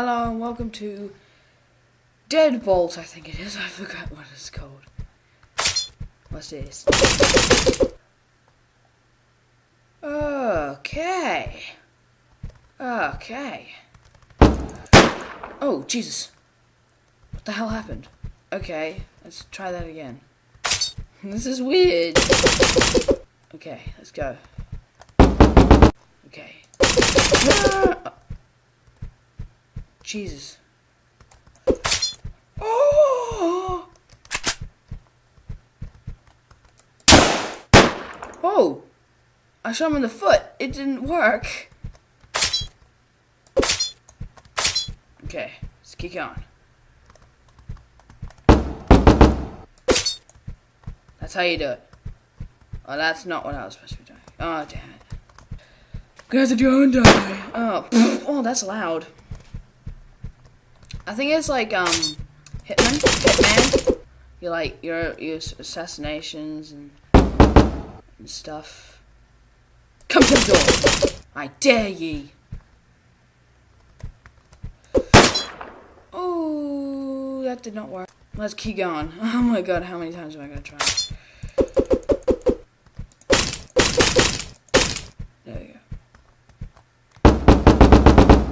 Hello and welcome to Deadbolt, I think it is. I forgot what it's called. What's this? Okay. Oh, Jesus. What the hell happened? Okay, let's try that again. This is weird. Okay, let's go. Okay. Jesus. Oh! Oh! I shot him in the foot. It didn't work. Okay, let's keep going. That's how you do it. Oh, that's not what I was supposed to be doing. Oh, damn it. Gonna have to go and die. Oh, that's loud. I think it's like, Hitman. You like, your assassinations and stuff. Come to the door! I dare ye! Oh, that did not work. Let's keep going. Oh my god, how many times am I gonna try? There we go.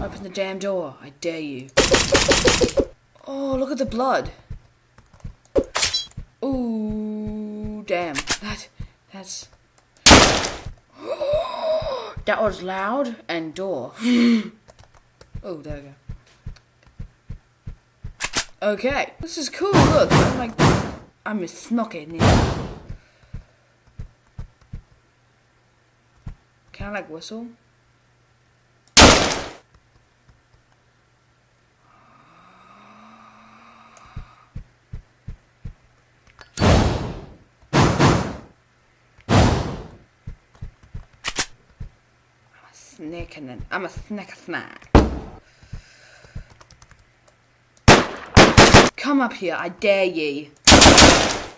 Open the damn door. I dare you. Oh, look at the blood. Ooh, damn. That's... That was loud and door. Oh, there we go. Okay, this is cool. Look, I'm a smoking now. Can I like whistle? I'm a snack. Come up here, I dare ye.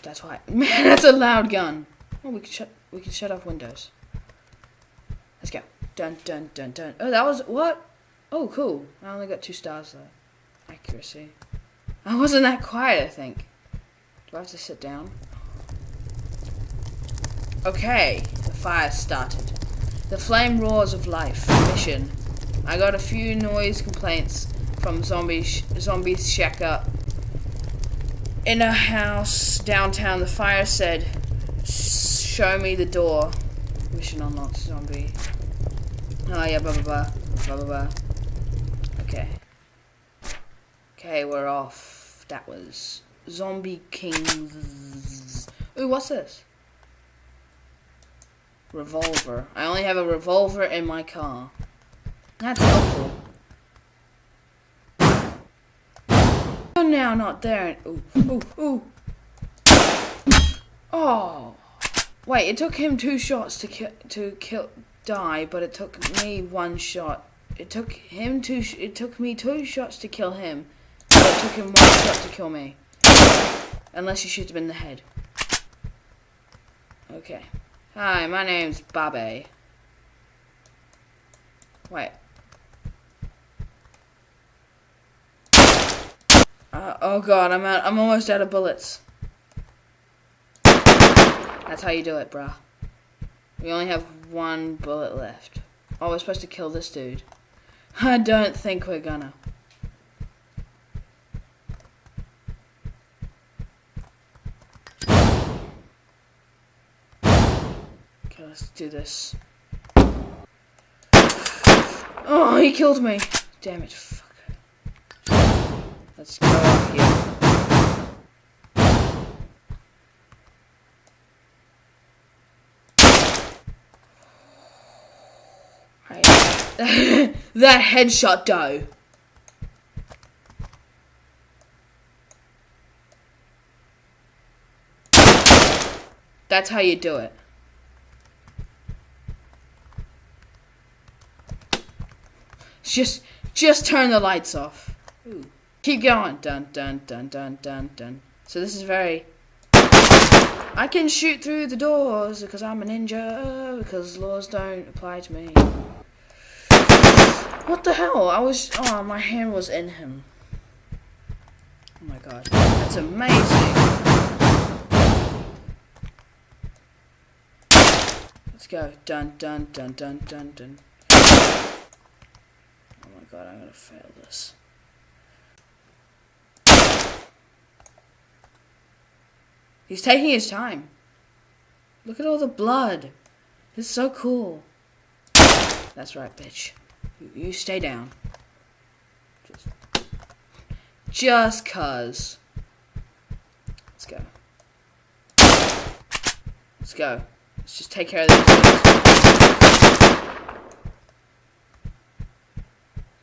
That's why. Man, that's a loud gun. Oh, we can shut off windows. Let's go. Dun dun dun dun. Oh, that was what? Oh, cool. I only got 2 stars though. Accuracy. I wasn't that quiet, I think. Do I have to sit down? Okay, the fire started. The flame roars of life. Mission. I got a few noise complaints from zombies shack up. In a house downtown, the fire said, show me the door. Mission unlocked, zombie. Oh yeah, blah blah blah. Blah blah blah. Okay. Okay, we're off. That was Zombie Kings. Ooh, what's this? Revolver. I only have a revolver in my car. That's helpful. Oh, now not there. Ooh. Oh. Wait, it took him 2 shots to die, but it took me 1 shot. It took me 2 shots to kill him, but it took him 1 shot to kill me. Unless you shoot him in the head. Okay. Hi, my name's Bobby. Wait. Oh god, I'm almost out of bullets. That's how you do it, bruh. We only have 1 bullet left. Oh, we're supposed to kill this dude. I don't think we're gonna. Okay, let's do this. Oh, he killed me. Damn it, fuck. Let's go up here. Right. That headshot though. That's how you do it. Just turn the lights off. Ooh. Keep going. Dun dun dun dun dun dun. So this is very... I can shoot through the doors because I'm a ninja, because laws don't apply to me. What the hell? Oh, my hand was in him. Oh my god. That's amazing. Let's go. Dun, dun, dun, dun, dun, dun. Oh my god, I'm gonna fail this. He's taking his time. Look at all the blood. It's so cool. That's right, bitch. You stay down. Just cuz. Let's go. Let's go. Let's just take care of this.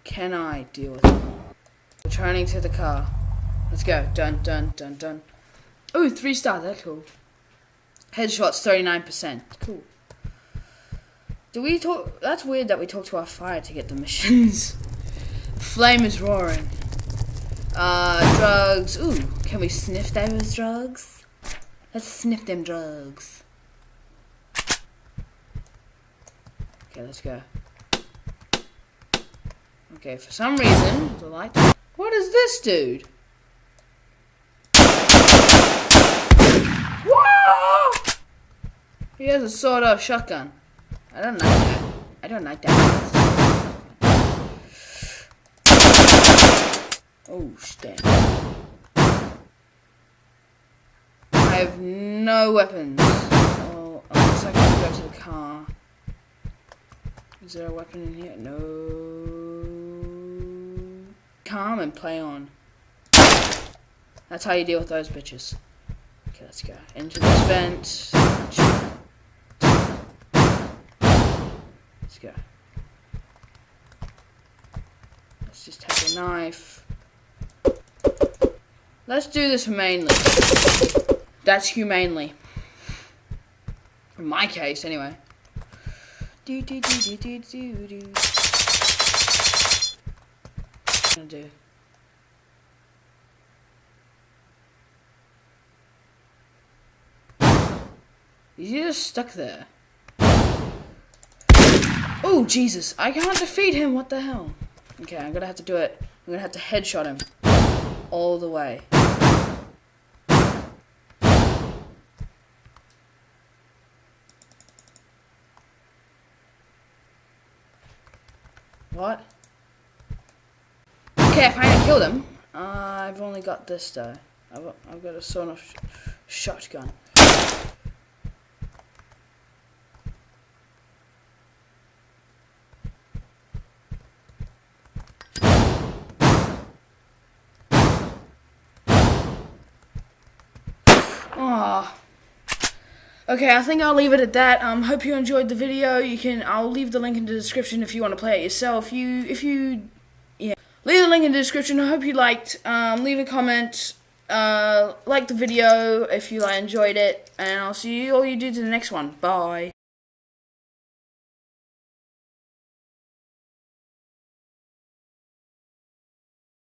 Can I deal with it? Returning to the car. Let's go. Dun, dun, dun, dun. Ooh, 3 stars. That's cool. Headshots 39%. Cool. Do we talk? That's weird that we talk to our fire to get the missions. Flame is roaring. Drugs. Ooh, can we sniff those drugs? Let's sniff them drugs. Okay, let's go. Okay, for some reason, the light. What is this, dude? Whoa! He has a sawed-off shotgun. I don't like that. I don't like that. Oh, shit. I have no weapons. Oh, unless I can go to the car. Is there a weapon in here? No. Calm and play on. That's how you deal with those bitches. Okay, let's go. Into this vent. Let's go. Let's just take a knife. Let's do this humanely. That's humanely. In my case, anyway. Do do do do do do do. What am I gonna do? Is he just stuck there? Oh, Jesus. I can't defeat him. What the hell? Okay, I'm gonna have to do it. I'm gonna have to headshot him. All the way. What? Okay, I finally killed him. I've only got this though. I've got a sawed-off shotgun. Oh. Okay, I think I'll leave it at that. Hope you enjoyed the video. I'll leave the link in the description if you want to play it yourself. Leave the link in the description. I hope you liked. Leave a comment. Like the video if you enjoyed it, and I'll see you all you do to the next one. Bye.